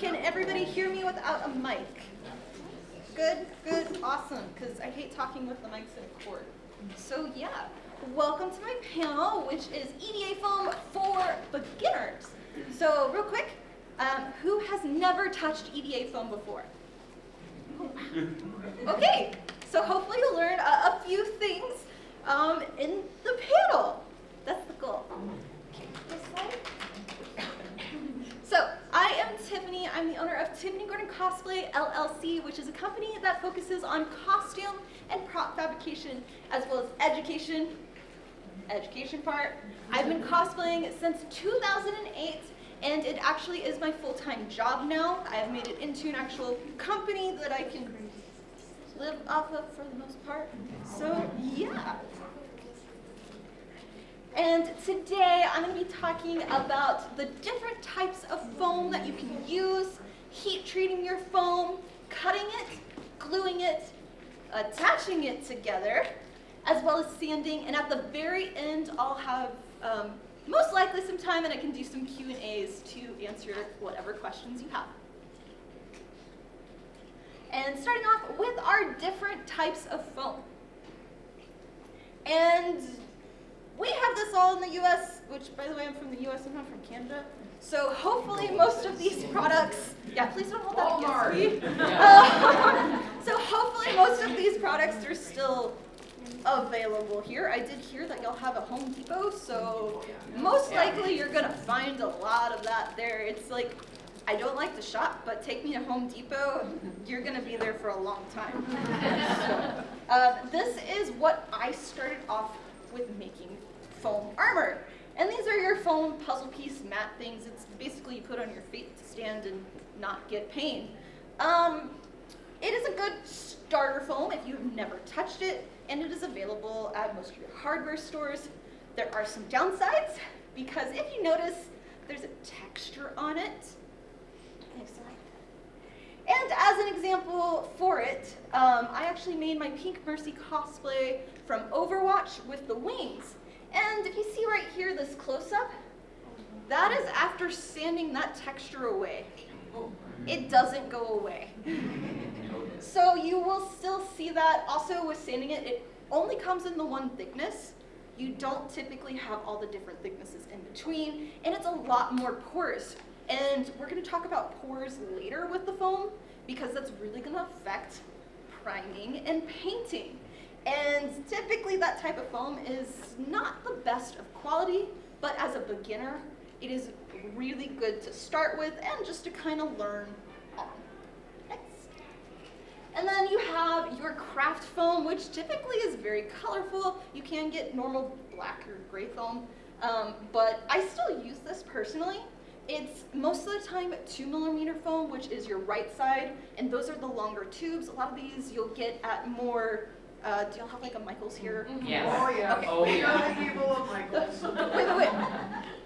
Can everybody hear me without a mic? Good, awesome, because I hate talking with the mics in a cord. So yeah, welcome to my panel, which is EVA foam for beginners. So real quick, who has never touched EVA foam before? Okay, so hopefully you'll learn a few things in the panel. That's the goal. Okay, this slide. So, I am Tiffany. I'm the owner of Tiffany Cosplay, LLC, which is a company that focuses on costume and prop fabrication, as well as education part. I've been cosplaying since 2008, and it actually is my full-time job now. I have made it into an actual company that I can live off of for the most part. So, yeah. And today I'm going to be talking about the different types of foam that you can use, heat treating your foam, cutting it, gluing it, attaching it together, as well as sanding. And at the very end, I'll have most likely some time and I can do some Q&As to answer whatever questions you have. And starting off with our different types of foam. And we have this all in the US, which, by the way, I'm from the US, I'm not from Canada. So hopefully most of these products, yeah, please don't hold that against me. So hopefully most of these products are still available here. I did hear that y'all have a Home Depot, so most likely you're gonna find a lot of that there. It's like, I don't like to shop, but take me to Home Depot, you're gonna be there for a long time. So, this is what I started off with making foam armor. And these are your foam puzzle piece mat things. It's basically you put on your feet to stand and not get pain. It is a good starter foam if you've never touched it, and it is available at most of your hardware stores. There are some downsides, because if you notice, there's a texture on it. And as an example for it, I actually made my Pink Mercy cosplay from Overwatch with the wings. And if you see right here, this close-up, that is after sanding that texture away. It doesn't go away. So you will still see that. Also with sanding it, it only comes in the one thickness. You don't typically have all the different thicknesses in between, and it's a lot more porous. And we're going to talk about pores later with the foam, because that's really going to affect priming and painting. And typically that type of foam is not the best of quality, but as a beginner, it is really good to start with and just to kind of learn on. Next. And then you have your craft foam, which typically is very colorful. You can get normal black or gray foam, but I still use this personally. It's most of the time 2mm foam, which is your right side, and those are the longer tubes. A lot of these you'll get at more, do y'all have like a Michael's here? Yes. Oh yeah. Okay. Oh yeah. The evil of Michael's. Wait.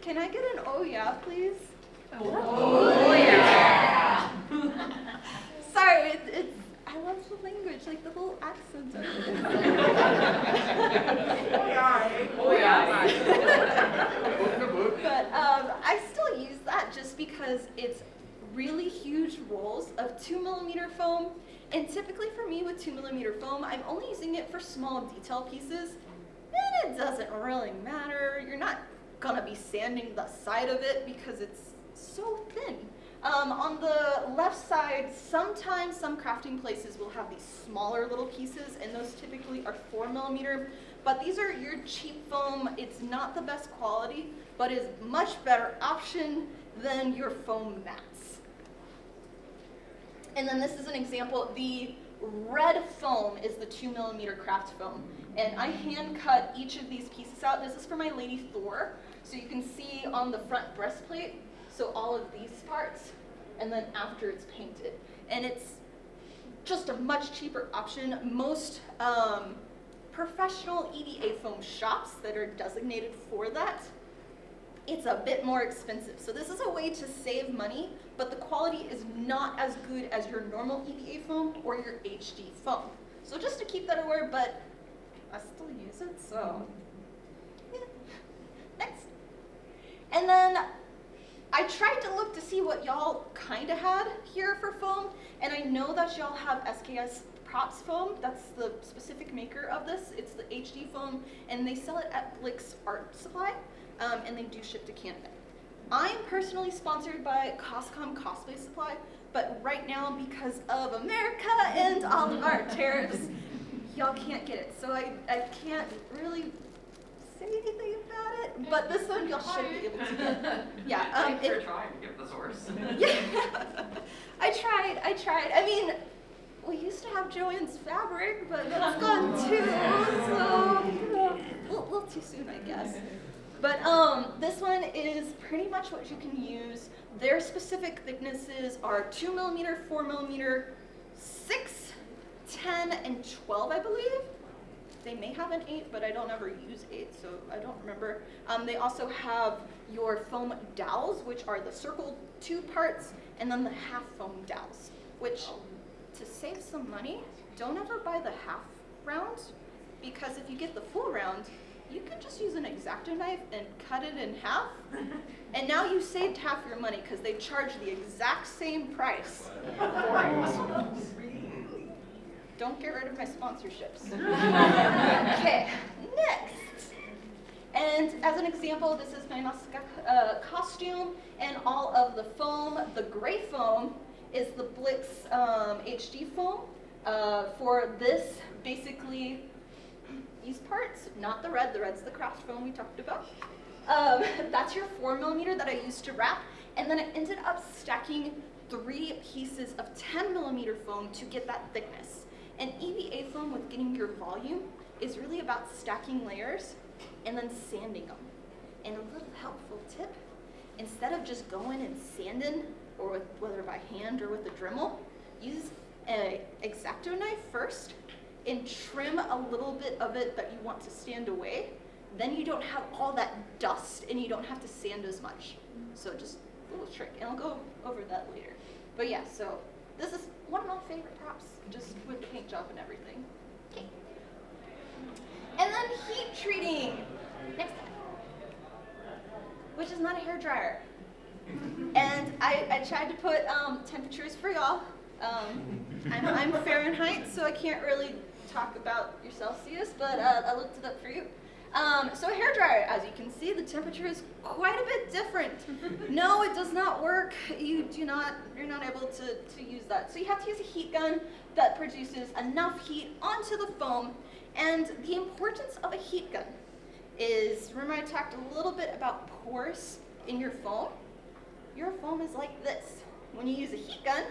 Can I get an oh yeah, please? Oh yeah. Sorry, it's I love the language, like the little accent of it. Oh yeah. Oh yeah. But I still use that just because it's really huge rolls of 2mm foam. And typically for me with 2mm foam, I'm only using it for small detail pieces. And it doesn't really matter. You're not gonna be sanding the side of it because it's so thin. On the left side, sometimes some crafting places will have these smaller little pieces, and those typically are 4mm. But these are your cheap foam. It's not the best quality, but is much better option than your foam mats. And then this is an example. The red foam is the 2mm craft foam. And I hand cut each of these pieces out. This is for my Lady Thor. So you can see on the front breastplate, so all of these parts, and then after it's painted. And it's just a much cheaper option. Most professional EVA foam shops that are designated for that, it's a bit more expensive. So this is a way to save money, but the quality is not as good as your normal EVA foam or your HD foam. So just to keep that aware, but I still use it, so yeah. Next. And then I tried to look to see what y'all kind of had here for foam, and I know that y'all have SKS Props foam. That's the specific maker of this. It's the HD foam, and they sell it at Blick's Art Supply, and they do ship to Canada. I'm personally sponsored by Cosplay Supply, but right now, because of America and all of our tariffs, y'all can't get it. So I can't really say anything about it, but this one y'all should be able to get. Yeah. Thanks for trying to give the source. Yeah. I tried. I mean, we used to have Joanne's fabric, but that's gone too, so a little too soon, I guess. But this one is pretty much what you can use. Their specific thicknesses are 2 millimeter, 4 millimeter, 6, 10, and 12, I believe. They may have an 8, but I don't ever use 8, so I don't remember. They also have your foam dowels, which are the circled 2 parts, and then the half foam dowels, which, to save some money, don't ever buy the half round, because if you get the full round, you can just use an X-Acto knife and cut it in half, and now you saved half your money because they charge the exact same price for it. Don't get rid of my sponsorships. Okay, next. And as an example, this is my Nausicaa costume, and all of the foam, the gray foam, is the Blick's HD foam. For this, basically, these parts, not the red's the craft foam we talked about. That's your 4 millimeter that I used to wrap, and then I ended up stacking 3 pieces of 10 millimeter foam to get that thickness. And EVA foam, with getting your volume, is really about stacking layers and then sanding them. And a little helpful tip, instead of just going and sanding, or with, whether by hand or with a Dremal, use an X-Acto knife first and trim a little bit of it that you want to sand away. Then you don't have all that dust and you don't have to sand as much. So just a little trick, and I'll go over that later. But yeah, so this is one of my favorite props, just with the paint job and everything. Okay. And then heat treating. Next time. Which is not a hair dryer. And I tried to put temperatures for y'all. I'm Fahrenheit, so I can't really talk about your Celsius, but I looked it up for you. So a hair dryer, as you can see, the temperature is quite a bit different. No, it does not work. You're not able to use that. So you have to use a heat gun that produces enough heat onto the foam. And the importance of a heat gun is, remember I talked a little bit about pores in your foam? Your foam is like this. When you use a heat gun,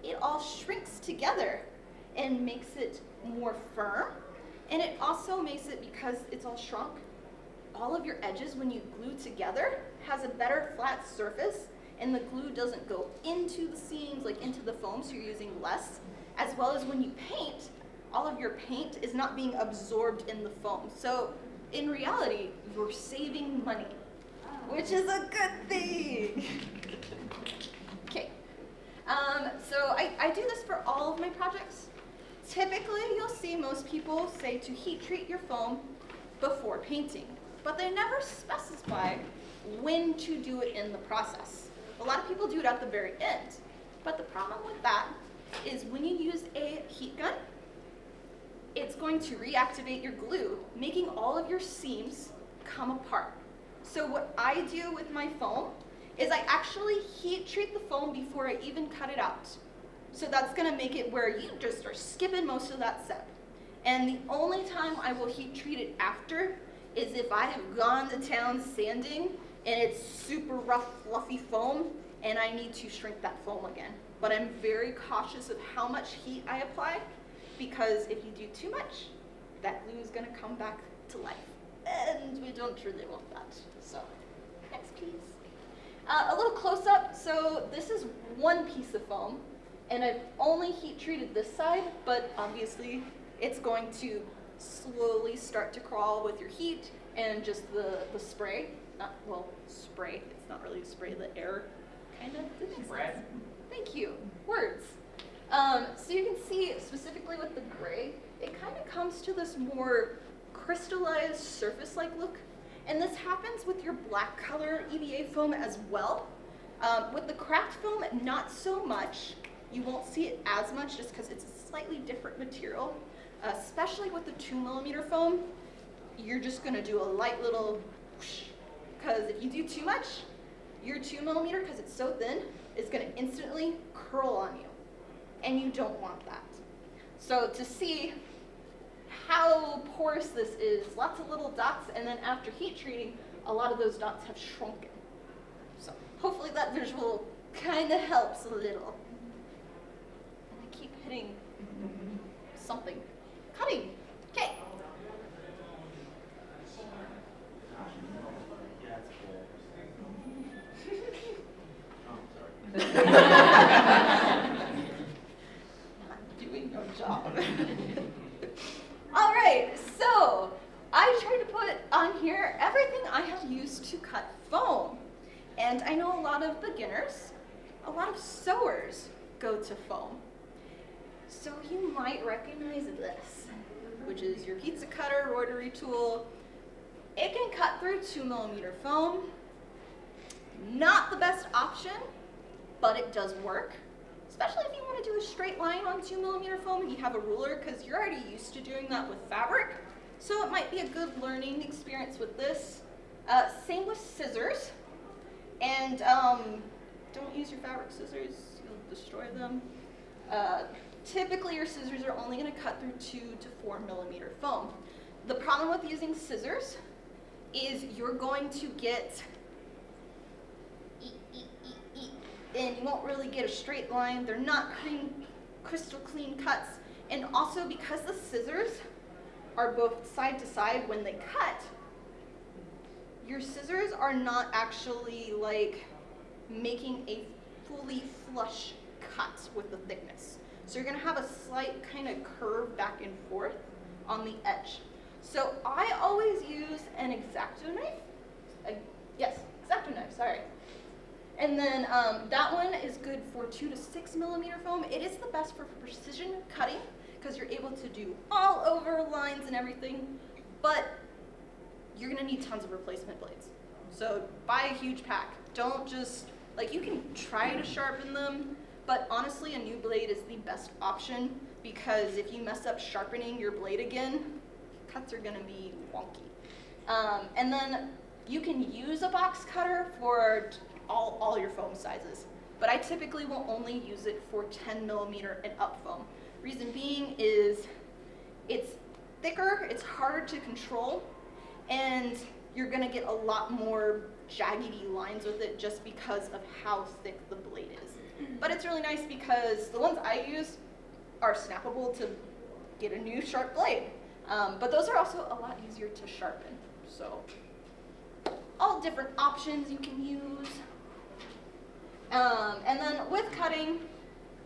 it all shrinks together and makes it more firm. And it also makes it, because it's all shrunk, all of your edges, when you glue together, has a better flat surface, and the glue doesn't go into the seams, like into the foam, so you're using less. As well as when you paint, all of your paint is not being absorbed in the foam. So in reality, you're saving money, which is a good thing. Okay, so I do this for all of my projects. Typically, you'll see most people say to heat treat your foam before painting, but they never specify when to do it in the process. A lot of people do it at the very end, but the problem with that is when you use a heat gun, it's going to reactivate your glue, making all of your seams come apart. So what I do with my foam is I actually heat treat the foam before I even cut it out. So that's gonna make it where you just are skipping most of that step. And the only time I will heat treat it after is if I have gone to town sanding and it's super rough, fluffy foam, and I need to shrink that foam again. But I'm very cautious of how much heat I apply, because if you do too much, that glue is gonna come back to life. And we don't really want that. So, next piece. A little close up. So this is one piece of foam, and I've only heat treated this side, but obviously it's going to slowly start to crawl with your heat and just the spray. Spray. It's not really spray, the air kind of. Spread. Thank you. Words. So you can see specifically with the gray, it kind of comes to this more crystallized surface-like look. And this happens with your black color EVA foam as well. With the craft foam, not so much. You won't see it as much just because it's a slightly different material. Especially with the 2mm foam, you're just gonna do a light little whoosh, because if you do too much, your 2mm, because it's so thin, is gonna instantly curl on you, and you don't want that. So to see how porous this is, lots of little dots, and then after heat treating, a lot of those dots have shrunken. So hopefully that visual kind of helps a little. And I keep hitting something. Cutting. Okay. Not doing your job. All right, so I tried to put on here everything I have used to cut foam. And I know a lot of beginners, a lot of sewers go to foam. So you might recognize this, which is your pizza cutter rotary tool. It can cut through 2mm foam. Not the best option, but it does work, especially if you want to do a straight line on 2mm foam and you have a ruler, because you're already used to doing that with fabric. So it might be a good learning experience with this. Same with scissors. And don't use your fabric scissors, you'll destroy them. Typically your scissors are only going to cut through 2 to 4mm foam. The problem with using scissors is you're going to get and you won't really get a straight line. They're not crystal clean cuts. And also because the scissors are both side to side when they cut, your scissors are not actually like making a fully flush cut with the thickness. So you're gonna have a slight kind of curve back and forth on the edge. So I always use an X-Acto knife. X-Acto knife, sorry. And then that one is good for 2 to 6mm foam. It is the best for precision cutting because you're able to do all over lines and everything, but you're gonna need tons of replacement blades. So buy a huge pack. Don't just, like, you can try to sharpen them, but honestly a new blade is the best option because if you mess up sharpening your blade again, cuts are gonna be wonky. And then you can use a box cutter for all your foam sizes, but I typically will only use it for 10mm and up foam. Reason being is it's thicker, it's harder to control, and you're gonna get a lot more jaggedy lines with it just because of how thick the blade is. But it's really nice because the ones I use are snappable to get a new sharp blade. But those are also a lot easier to sharpen. So all different options you can use. And then with cutting,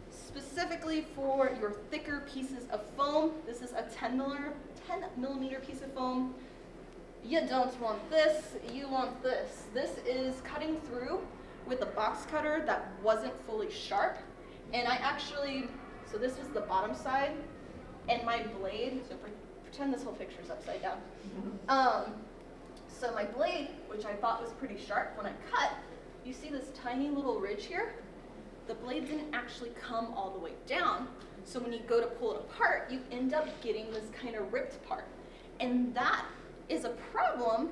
specifically for your thicker pieces of foam, this is a 10mm piece of foam. You don't want this, you want this. This is cutting through with a box cutter that wasn't fully sharp. And I actually, so this was the bottom side, and my blade, so pretend this whole picture's upside down. So my blade, which I thought was pretty sharp, when I cut, you see this tiny little ridge here? The blade didn't actually come all the way down. So when you go to pull it apart, you end up getting this kind of ripped part. And that is a problem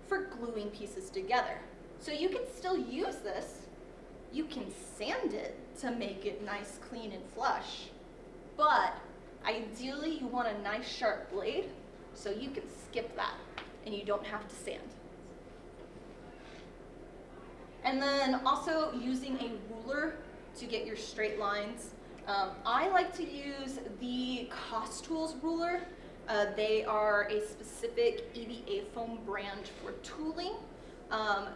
for gluing pieces together. So you can still use this. You can sand it to make it nice, clean, and flush. But ideally, you want a nice sharp blade, so you can skip that, and you don't have to sand. And then also using a ruler to get your straight lines. I like to use the Cost Tools ruler. They are a specific EVA foam brand for tooling.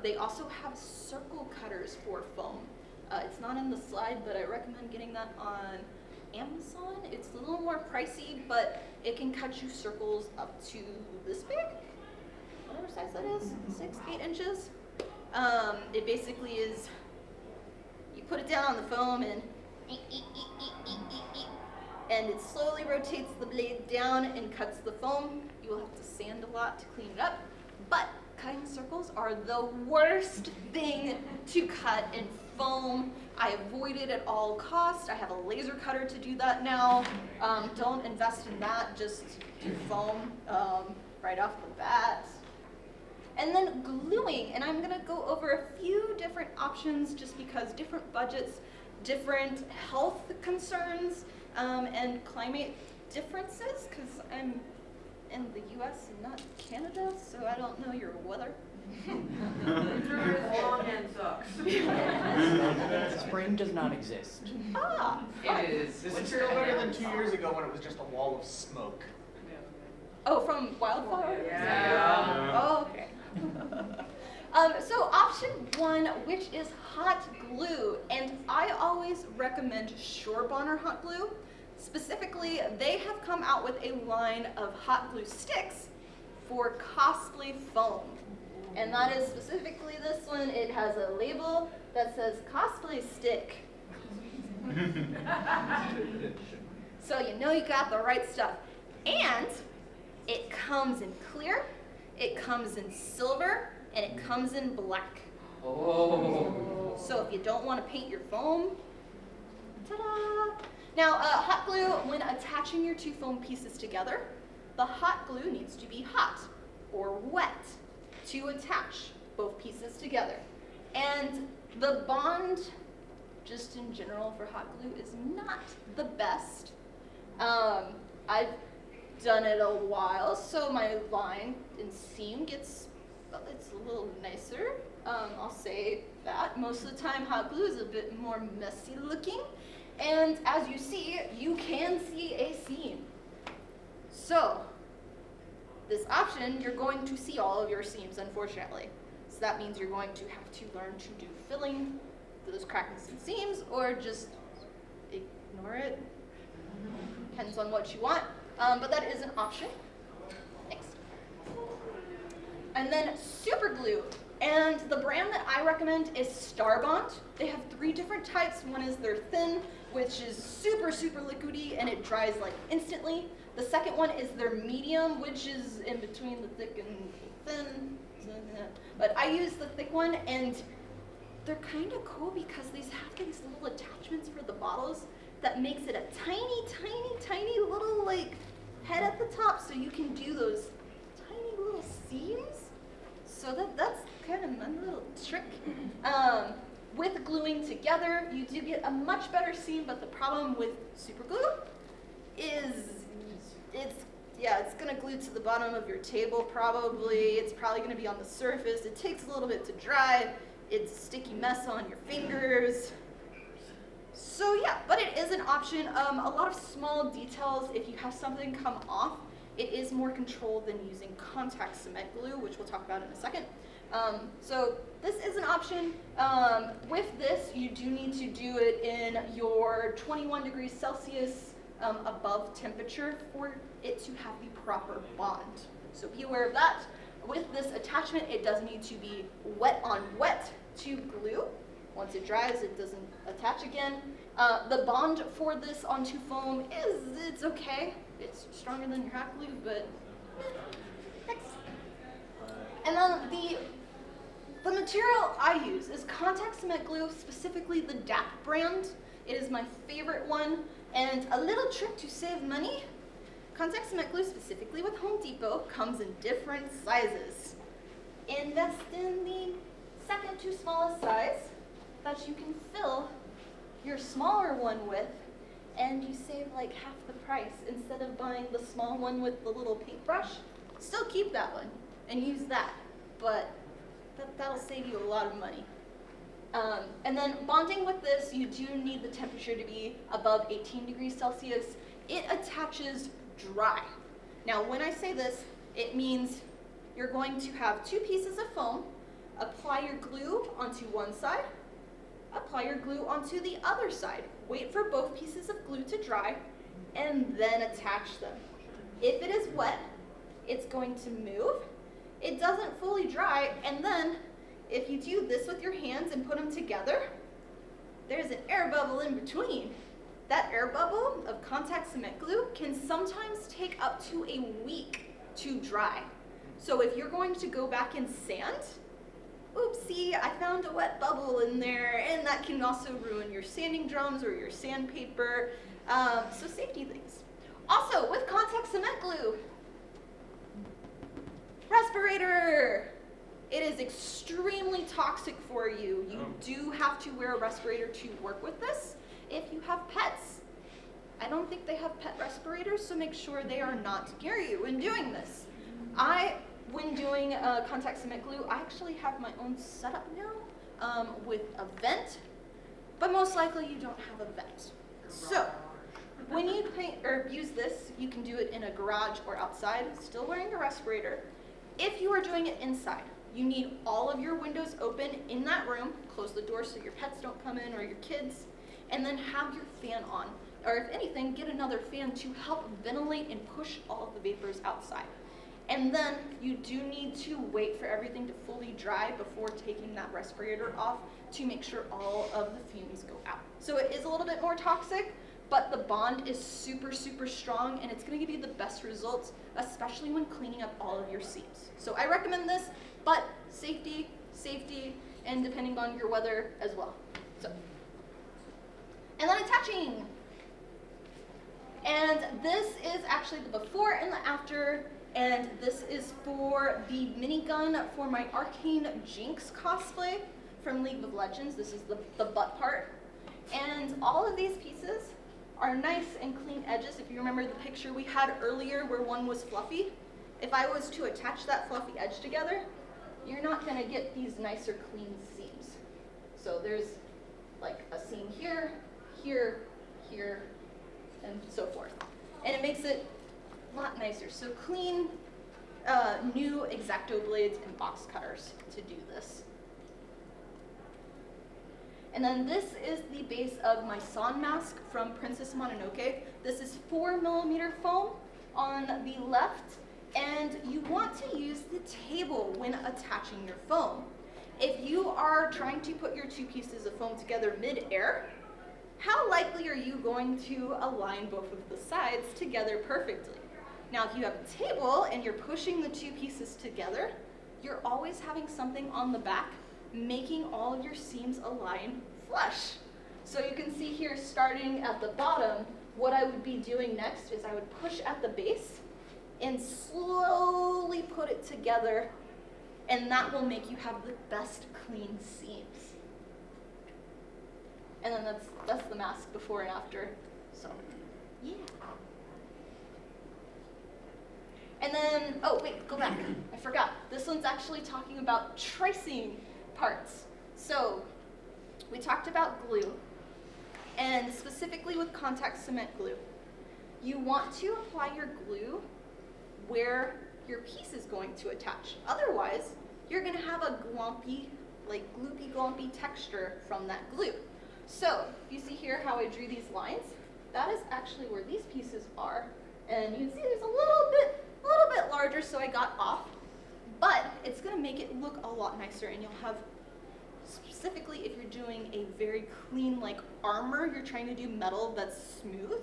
They also have circle cutters for foam. It's not in the slide, but I recommend getting that on Amazon. It's a little more pricey, but it can cut you circles up to this big, whatever size that is, 6, 8 inches. It basically is, you put it down on the foam and it slowly rotates the blade down and cuts the foam. You will have to sand a lot to clean it up, but cutting circles are the worst thing to cut in foam. I avoid it at all costs. I have a laser cutter to do that now. Don't invest in that, just do foam right off the bat. And then gluing, and I'm gonna go over a few different options just because different budgets, different health concerns, and climate differences, because I'm in the US and not Canada, so I don't know your weather. Winter is long and sucks. Spring does not exist. Ah, It is. This is still better than 2 years ago when it was just a wall of smoke. oh, from wildfire? Yeah. Oh, okay. So option one, which is hot glue, and I always recommend Shore Bonner hot glue. Specifically, they have come out with a line of hot glue sticks for cosplay foam. And that is specifically this one. It has a label that says cosplay stick. So you know you got the right stuff. And it comes in clear, it comes in silver, and it comes in black. Oh. So if you don't want to paint your foam, ta-da! Now, hot glue, when attaching your two foam pieces together, the hot glue needs to be hot or wet to attach both pieces together. And the bond, just in general for hot glue, is not the best. I've done it a while, so my line and seam gets, well, it's a little nicer. I'll say that. Most of the time, hot glue is a bit more messy looking. And as you see, you can see a seam. So, this option, you're going to see all of your seams, unfortunately. So that means you're going to have to learn to do filling those cracks and seams, or just ignore it. Depends on what you want, but that is an option. Next. And then super glue. And the brand that I recommend is Starbond. They have 3 different types. One is their thin, which is super, super liquidy, and it dries like instantly. The second one is their medium, which is in between the thick and thin. But I use the thick one, and they're kind of cool because these have these little attachments for the bottles that makes it a tiny, tiny, tiny little like head at the top, so you can do those tiny little seams. So that's kind of my little trick. With gluing together, you do get a much better seam, but the problem with super glue is it's gonna glue to the bottom of your table probably. It's probably gonna be on the surface. It takes a little bit to dry. It's a sticky mess on your fingers. So yeah, but it is an option. A lot of small details, if you have something come off, it is more controlled than using contact cement glue, which we'll talk about in a second. So this is an option. With this, you do need to do it in your 21 degrees Celsius above temperature for it to have the proper bond. So be aware of that. With this attachment, it does need to be wet on wet to glue. Once it dries, it doesn't attach again. The bond for this onto foam it's okay. It's stronger than your hot glue, but next. And then the material I use is contact cement glue, specifically the DAP brand. It is my favorite one. And a little trick to save money, contact cement glue, specifically with Home Depot, comes in different sizes. Invest in the second to smallest size that you can fill your smaller one with, and you save like half the price. Instead of buying the small one with the little paintbrush, still keep that one and use that, but that'll save you a lot of money. And then bonding with this, you do need the temperature to be above 18 degrees Celsius. It attaches dry. Now, when I say this, it means you're going to have 2 pieces of foam, apply your glue onto one side, apply your glue onto the other side. Wait for both pieces of glue to dry, and then attach them. If it is wet, it's going to move. It doesn't fully dry, and then if you do this with your hands and put them together, there's an air bubble in between. That air bubble of contact cement glue can sometimes take up to a week to dry. So if you're going to go back and sand, oopsie, I found a wet bubble in there, and that can also ruin your sanding drums or your sandpaper. So safety things. Also, with contact cement glue, respirator. It is extremely toxic for you. You do have to wear a respirator to work with this if you have pets. I don't think they have pet respirators, so make sure they are not near you when doing this. When doing contact cement glue, I actually have my own setup now with a vent, but most likely you don't have a vent. So when you paint or use this, you can do it in a garage or outside, still wearing a respirator. If you are doing it inside, you need all of your windows open in that room, close the door so your pets don't come in or your kids, and then have your fan on. Or if anything, get another fan to help ventilate and push all of the vapors outside. And then you do need to wait for everything to fully dry before taking that respirator off to make sure all of the fumes go out. So it is a little bit more toxic, but the bond is super, super strong, and it's gonna give you the best results, especially when cleaning up all of your seams. So I recommend this, but safety, and depending on your weather as well. So, and then attaching. And this is actually the before and the after, and this is for the minigun for my Arcane Jinx cosplay from League of Legends. This is the butt part. And all of these pieces are nice and clean edges. If you remember the picture we had earlier where one was fluffy, if I was to attach that fluffy edge together, you're not gonna get these nicer clean seams. So there's like a seam here, here, here, and so forth. And it makes it a lot nicer. So clean, new X-Acto blades and box cutters to do this. And then this is the base of my San mask from Princess Mononoke. This is 4mm foam on the left, and you want to use the table when attaching your foam. If you are trying to put your two pieces of foam together mid-air, how likely are you going to align both of the sides together perfectly? Now, if you have a table and you're pushing the two pieces together, you're always having something on the back making all of your seams align flush. So you can see here, starting at the bottom, what I would be doing next is I would push at the base and slowly put it together, and that will make you have the best clean seams. And then that's the mask before and after. So, yeah. And then, oh wait, go back. I forgot. This one's actually talking about tracing parts. So, we talked about glue, and specifically with contact cement glue. You want to apply your glue where your piece is going to attach. Otherwise, you're gonna have a glompy, like gloopy glompy texture from that glue. So, if you see here how I drew these lines, that is actually where these pieces are. And you can see there's a little bit larger, so I got off. But it's gonna make it look a lot nicer, and you'll have, specifically if you're doing a very clean, like armor, you're trying to do metal that's smooth.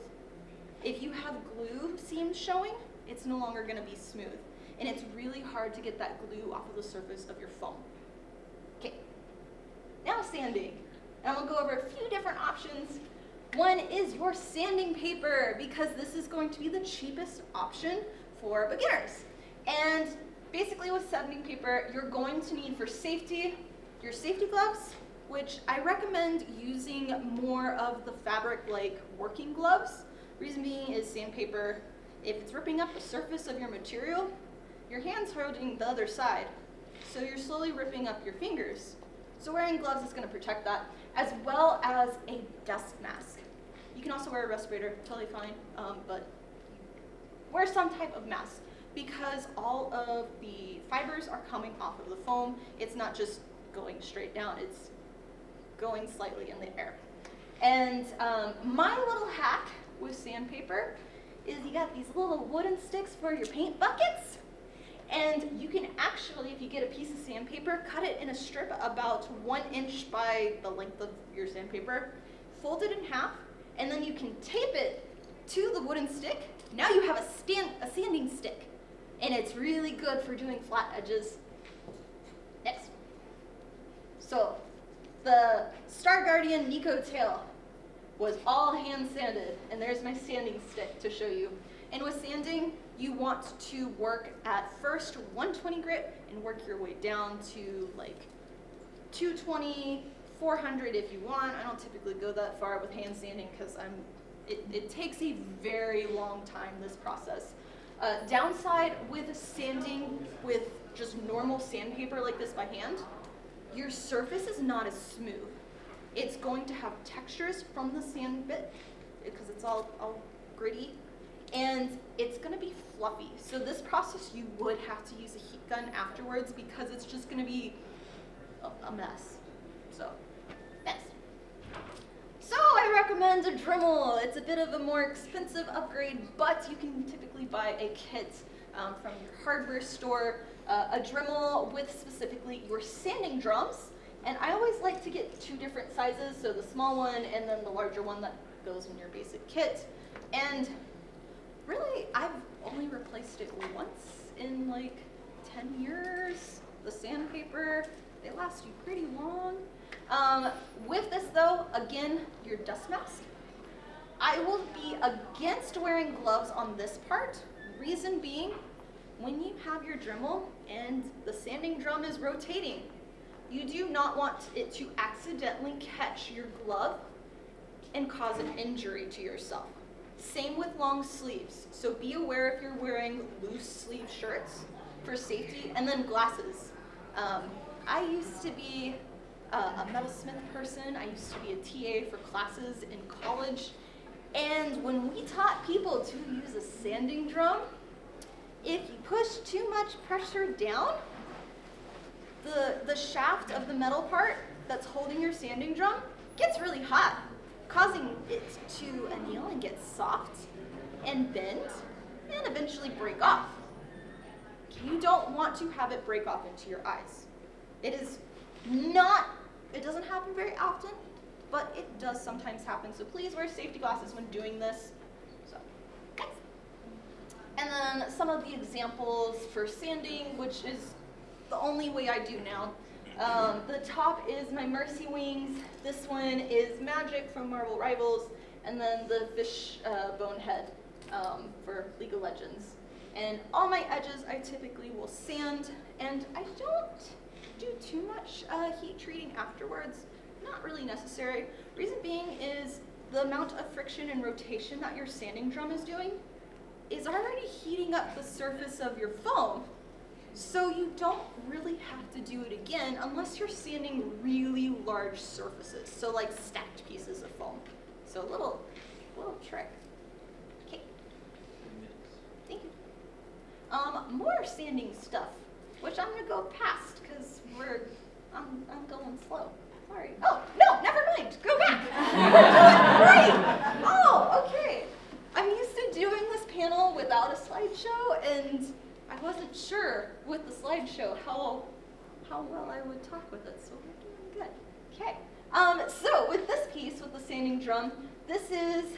If you have glue seams showing, it's no longer gonna be smooth. And it's really hard to get that glue off of the surface of your foam. Okay, now sanding. And I'm gonna go over a few different options. One is your sanding paper, because this is going to be the cheapest option for beginners. And basically with sanding paper, you're going to need for safety, your safety gloves, which I recommend using more of the fabric like working gloves. Reason being is sandpaper, if it's ripping up the surface of your material, your hand's holding the other side. So you're slowly ripping up your fingers. So wearing gloves is gonna protect that, as well as a dust mask. You can also wear a respirator, totally fine, but wear some type of mask, because all of the fibers are coming off of the foam. It's not just going straight down, it's going slightly in the air. And my little hack with sandpaper is you got these little wooden sticks for your paint buckets. And you can actually, if you get a piece of sandpaper, cut it in a strip about 1 inch by the length of your sandpaper, fold it in half, and then you can tape it to the wooden stick. Now you have a sanding stick, and it's really good for doing flat edges. Next. So the Star Guardian Nico tail was all hand sanded, and there's my sanding stick to show you. And with sanding, you want to work at first 120 grit and work your way down to like 220, 400 if you want. I don't typically go that far with hand sanding because it takes a very long time, this process. Downside with sanding with just normal sandpaper like this by hand, your surface is not as smooth. It's going to have textures from the sand bit because it's all gritty, and it's going to be fluffy. So this process you would have to use a heat gun afterwards because it's just going to be a mess. So, mess. So I recommend a Dremal. It's a bit of a more expensive upgrade, but you can typically buy a kit from your hardware store, a Dremal with specifically your sanding drums. And I always like to get two different sizes, so the small one and then the larger one that goes in your basic kit. And really, I've only replaced it once in like 10 years. The sandpaper, they last you pretty long. With this though, again, your dust mask. I will be against wearing gloves on this part. Reason being, when you have your Dremal and the sanding drum is rotating, you do not want it to accidentally catch your glove and cause an injury to yourself. Same with long sleeves. So be aware if you're wearing loose sleeve shirts for safety, and then glasses. I used to be a metalsmith person. I used to be a TA for classes in college. And when we taught people to use a sanding drum, if you push too much pressure down, the shaft of the metal part that's holding your sanding drum gets really hot, causing it to anneal and get soft and bend and eventually break off. You don't want to have it break off into your eyes. It doesn't happen very often, but it does sometimes happen. So please wear safety glasses when doing this. So, yes. And then some of the examples for sanding, which is the only way I do now. The top is my Mercy Wings. This one is Magic from Marvel Rivals, and then the fish bonehead for League of Legends. And all my edges I typically will sand, and I don't do too much heat treating afterwards. Not really necessary. Reason being is the amount of friction and rotation that your sanding drum is doing is already heating up the surface of your foam. So you don't really have to do it again unless you're sanding really large surfaces. So like stacked pieces of foam. So a little trick. Okay. Thank you. More sanding stuff, which I'm gonna go past because I'm going slow. Sorry. Oh, no, never mind. Go back. We're doing great. Oh, okay. I'm used to doing this panel without a slideshow, and I wasn't sure with the slideshow how well I would talk with it, so we're doing good. Okay. So with this piece, with the sanding drum, this is,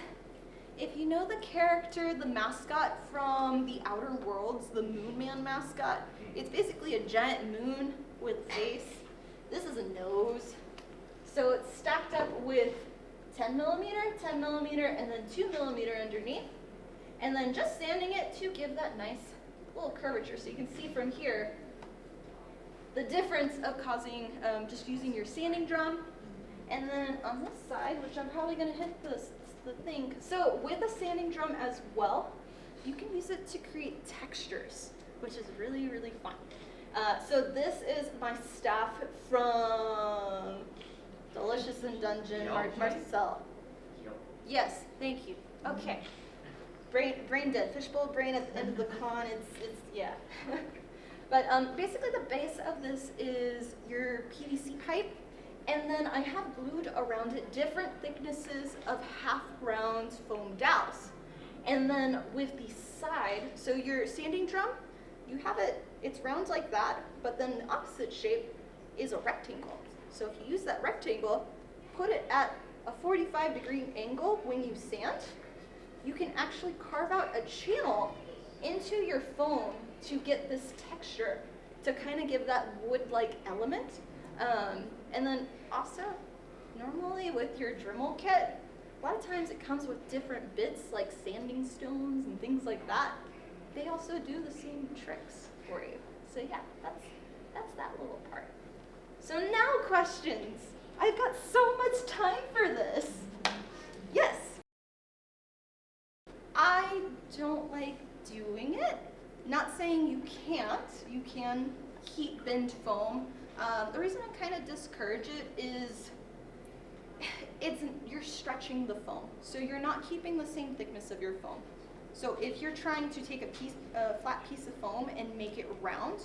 if you know the character, the mascot from the Outer Worlds, the Moon Man mascot, it's basically a giant moon with a face. This is a nose. So it's stacked up with 10 millimeter, and then 2 millimeter underneath. And then just sanding it to give that nice little curvature. So you can see from here the difference of causing just using your sanding drum. And then on this side, which I'm probably going to hit the thing. So with a sanding drum as well, you can use it to create textures, which is really, really fun. So this is my staff from Delicious in Dungeon, Marcel. Yes, thank you. Okay. Brain dead. Fishbowl brain at the end of the con. It's yeah. But basically the base of this is your PVC pipe, and then I have glued around it different thicknesses of half-round foam dowels. And then with the side, so your sanding drum, you have it's round like that, but then the opposite shape is a rectangle. So if you use that rectangle, put it at a 45-degree angle when you sand, you can actually carve out a channel into your foam to get this texture to kind of give that wood-like element. And then also, normally with your Dremal kit, a lot of times it comes with different bits like sanding stones and things like that. They also do the same tricks for you. So yeah, that's that little part. So now questions. I've got so much time for this. Yes. I don't like doing it. Not saying you can't. You can heat bend foam. The reason I kind of discourage it is you're stretching the foam. So you're not keeping the same thickness of your foam. So if you're trying to take a flat piece of foam and make it round,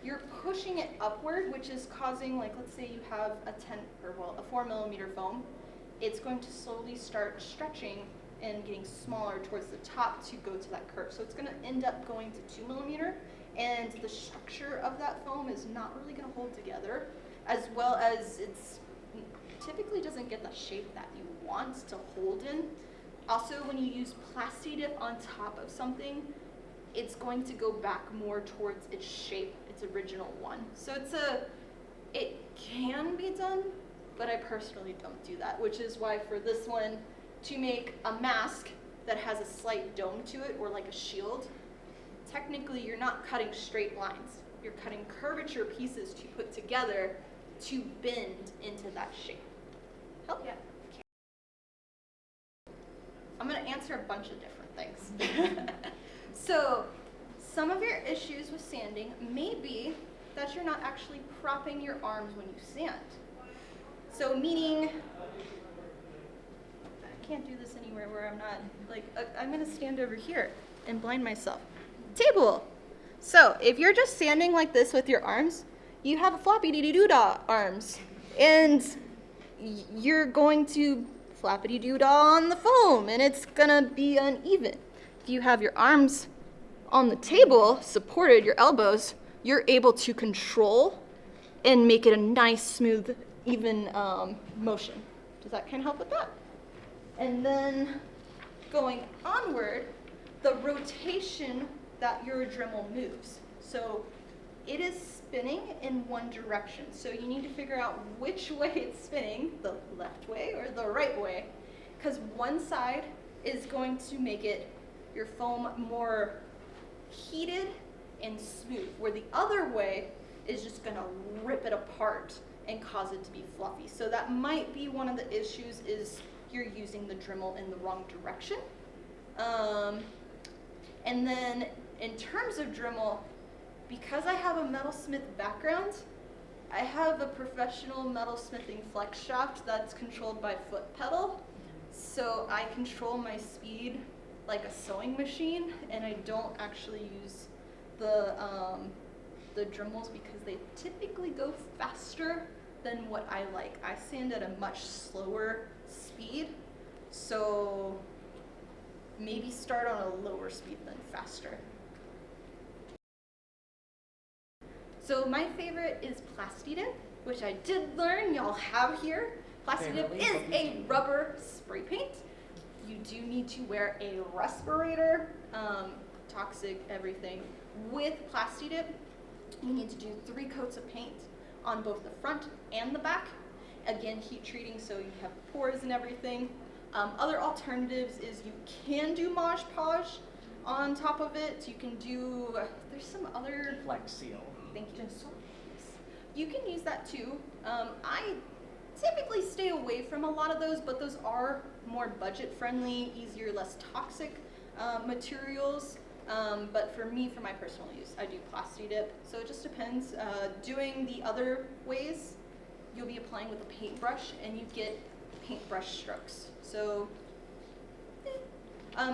you're pushing it upward, which is causing, like, let's say you have a 4 millimeter foam. It's going to slowly start stretching and getting smaller towards the top to go to that curve. So it's going to end up going to 2 millimeter, and the structure of that foam is not really going to hold together, as well as it's typically doesn't get the shape that you want to hold in. Also, when you use Plastidip on top of something, it's going to go back more towards its shape, its original one. So it can be done, but I personally don't do that, which is why for this one, to make a mask that has a slight dome to it, or like a shield, technically you're not cutting straight lines. You're cutting curvature pieces to put together to bend into that shape. Help? Yeah. Okay. I'm going to answer a bunch of different things. So, some of your issues with sanding may be that you're not actually propping your arms when you sand. So, meaning, I can't do this anywhere where I'm not, like, I'm going to stand over here and blind myself. Table. So, if you're just sanding like this with your arms, you have a floppy-dee-doo-dah arms. And you're going to flappity-doo-dah on the foam, and it's gonna be uneven. If you have your arms on the table, supported, your elbows, you're able to control and make it a nice, smooth, even motion. Does that kind of help with that? And then going onward, the rotation that your Dremal moves. So it is spinning in one direction. So you need to figure out which way it's spinning, the left way or the right way, because one side is going to make your foam more heated and smooth, where the other way is just gonna rip it apart and cause it to be fluffy. So that might be one of the issues, is you're using the Dremal in the wrong direction. And then in terms of Dremal, because I have a metalsmith background, I have a professional metalsmithing flex shaft that's controlled by foot pedal. So I control my speed like a sewing machine, and I don't actually use the Dremels because they typically go faster than what I like. I sand at a much slower speed, so maybe start on a lower speed than faster. So my favorite is Plastidip, which I did learn y'all have here. Plastidip is a rubber spray paint. You do need to wear a respirator, toxic everything. With Plastidip, you need to do 3 coats of paint on both the front and the back. Again, heat treating, so you have pores and everything. Other alternatives is you can do Mod Podge on top of it. You can do, there's some other... Flex Seal. Thank you. You can use that too. I typically stay away from a lot of those, but those are more budget-friendly, easier, less toxic materials. But for me, for my personal use, I do Plastidip. So it just depends. Doing the other ways, you'll be applying with a paintbrush, and you get paintbrush strokes. So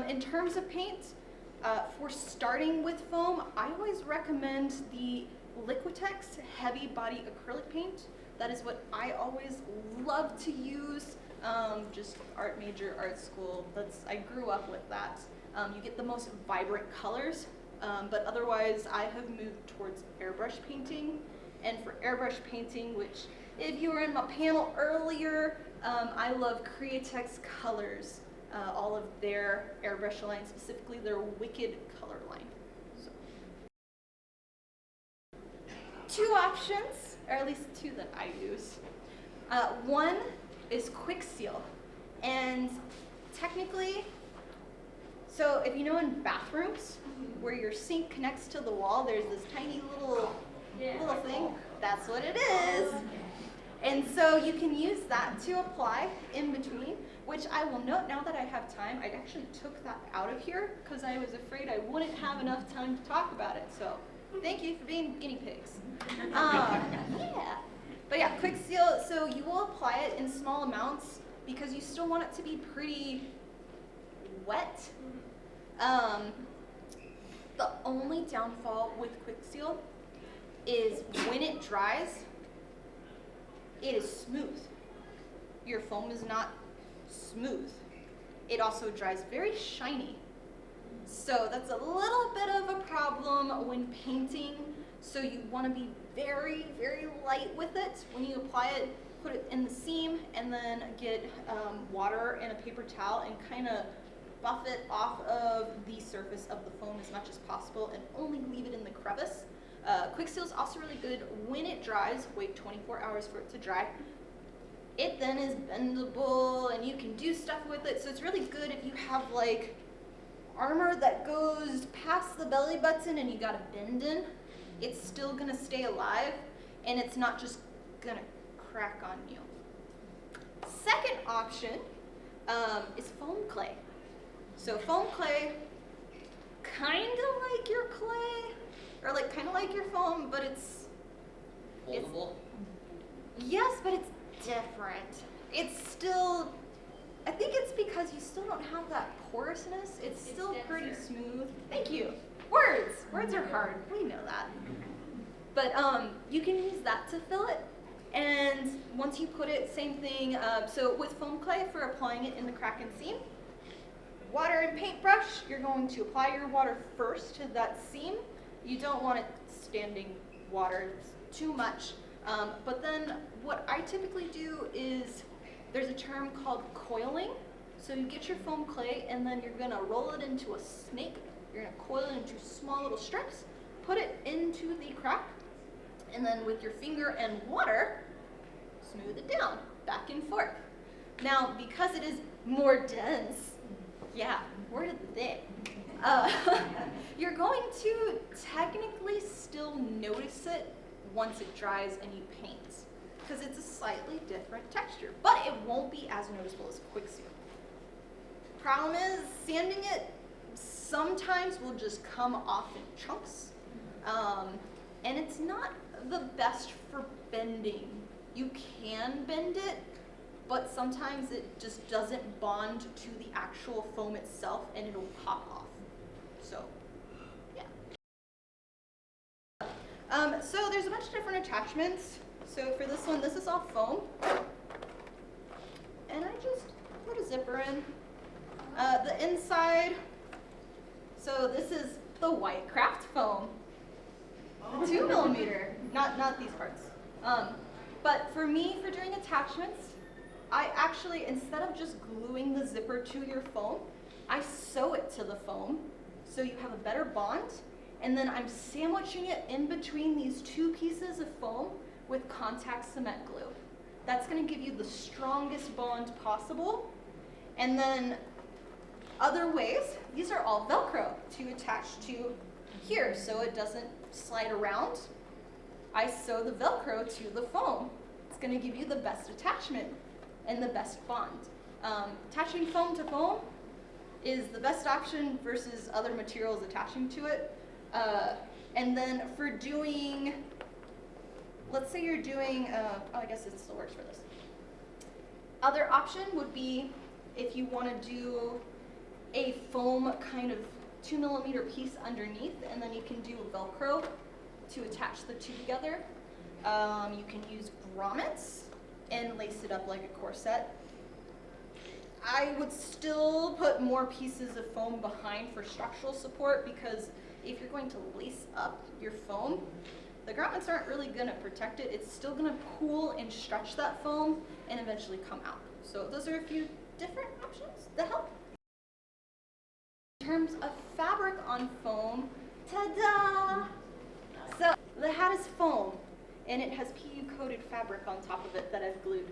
in terms of paint, for starting with foam, I always recommend the Liquitex heavy body acrylic paint. That is what I always love to use. Just art major, art school. I grew up with that. You get the most vibrant colors, but otherwise I have moved towards airbrush painting. And for airbrush painting, which if you were in my panel earlier, I love Createx Colors, all of their airbrush line, specifically their Wicked color line. So. 2 options, or at least 2 that I use. One is quick seal, and technically, so if you know in bathrooms where your sink connects to the wall, there's this tiny little thing. That's what it is. And so you can use that to apply in between, which I will note now that I have time. I actually took that out of here because I was afraid I wouldn't have enough time to talk about it. So thank you for being guinea pigs. Yeah. But yeah, quick seal, so you will apply it in small amounts because you still want it to be pretty wet. The only downfall with quick seal is when it dries, it is smooth. Your foam is not smooth. It also dries very shiny. So that's a little bit of a problem when painting. So you want to be very, very light with it. When you apply it, put it in the seam and then get water and a paper towel and kind of buff it off of the surface of the foam as much as possible and only leave it in the crevice. Quick seal is also really good when it dries. Wait 24 hours for it to dry. It then is bendable and you can do stuff with it. So it's really good if you have like armor that goes past the belly button and you got a bend in. It's still gonna stay alive and it's not just gonna crack on you. Second option is foam clay. So foam clay, kind of like your clay, or like kind of like your foam, but it's Foldable? yes, but it's different. It's still, I think it's because you still don't have that porousness. It's still pretty denser. smooth. Thank you. Words are hard. We know that. But you can use that to fill it. And once you put it, same thing. So with foam clay, for applying it in the crack and seam, water and paintbrush, you're going to apply your water first to that seam. You don't want it standing water, it's too much. But then what I typically do is, there's a term called coiling. So you get your foam clay and then you're gonna roll it into a snake. You're gonna coil it into small little strips, put it into the crack, and then with your finger and water, smooth it down, back and forth. Now, because it is more dense, yeah, word of the day. You're going to technically still notice it once it dries and you paint, because it's a slightly different texture, but it won't be as noticeable as quick seal. Problem is, sanding it sometimes will just come off in chunks, and it's not the best for bending. You can bend it, but sometimes it just doesn't bond to the actual foam itself and it'll pop off. So, yeah. So there's a bunch of different attachments. So for this one, this is all foam. And I just put a zipper in. The inside, so this is the white craft foam. The 2 millimeter, not these parts. But for me, for doing attachments, I actually, instead of just gluing the zipper to your foam, I sew it to the foam so you have a better bond. And then I'm sandwiching it in between these 2 pieces of foam with contact cement glue. That's gonna give you the strongest bond possible. And then other ways, these are all Velcro to attach to here so it doesn't slide around. I sew the Velcro to the foam. It's gonna give you the best attachment and the best bond. Attaching foam to foam is the best option versus other materials attaching to it. And then for doing, let's say you're doing, I guess it still works for this. Other option would be if you wanna do a foam kind of 2 millimeter piece underneath, and then you can do Velcro to attach the 2 together. You can use grommets and lace it up like a corset. I would still put more pieces of foam behind for structural support, because if you're going to lace up your foam, the grommets aren't really gonna protect it. It's still gonna pull and stretch that foam and eventually come out. So those are a few different options that help. In terms of fabric on foam, ta-da! So the hat is foam, and it has PU coated fabric on top of it that I've glued.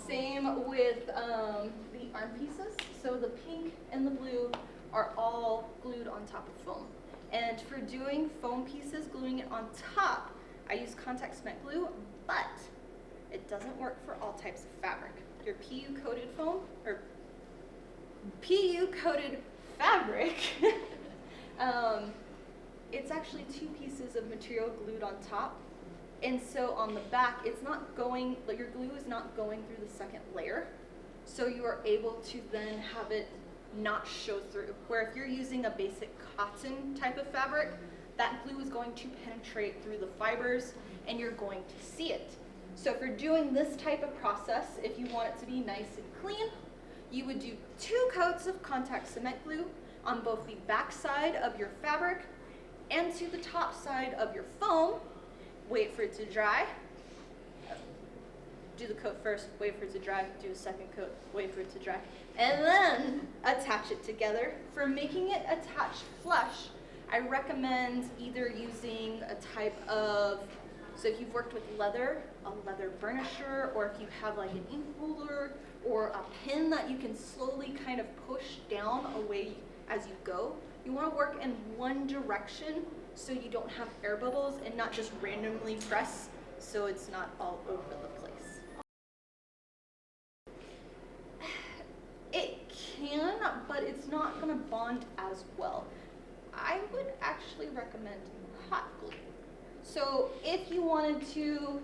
Same with the arm pieces. So the pink and the blue are all glued on top of foam. And for doing foam pieces, gluing it on top, I use contact cement glue, but it doesn't work for all types of fabric. Your PU coated foam, or PU coated fabric, it's actually 2 pieces of material glued on top. And so on the back, it's not going, like your glue is not going through the second layer. So you are able to then have it not show through. Where if you're using a basic cotton type of fabric, that glue is going to penetrate through the fibers and you're going to see it. So if you're doing this type of process, if you want it to be nice and clean, you would do 2 coats of contact cement glue on both the back side of your fabric and to the top side of your foam. Wait for it to dry. Do the coat first, wait for it to dry, do a second coat, wait for it to dry, and then attach it together. For making it attach flush, I recommend either using a type of, so if you've worked with leather, a leather burnisher, or if you have like an ink ruler or a pin that you can slowly kind of push down away as you go. You want to work in one direction so you don't have air bubbles and not just randomly press so it's not all over the place. It can, but it's not going to bond as well. I would actually recommend hot glue. So if you wanted to,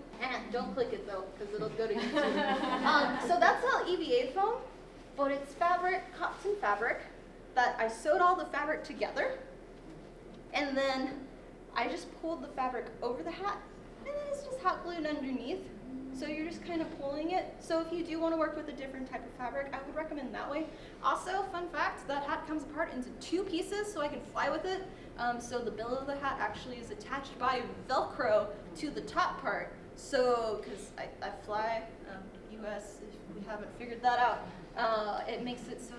don't click it though, because it'll go to YouTube. So that's all EVA foam, but it's fabric, cotton fabric, that I sewed all the fabric together, and then I just pulled the fabric over the hat, and then it's just hot glued underneath. So you're just kind of pulling it. So if you do want to work with a different type of fabric, I would recommend that way. Also, fun fact, that hat comes apart into 2 pieces so I can fly with it. So the bill of the hat actually is attached by Velcro to the top part. So, because I fly US, if we haven't figured that out, it makes it so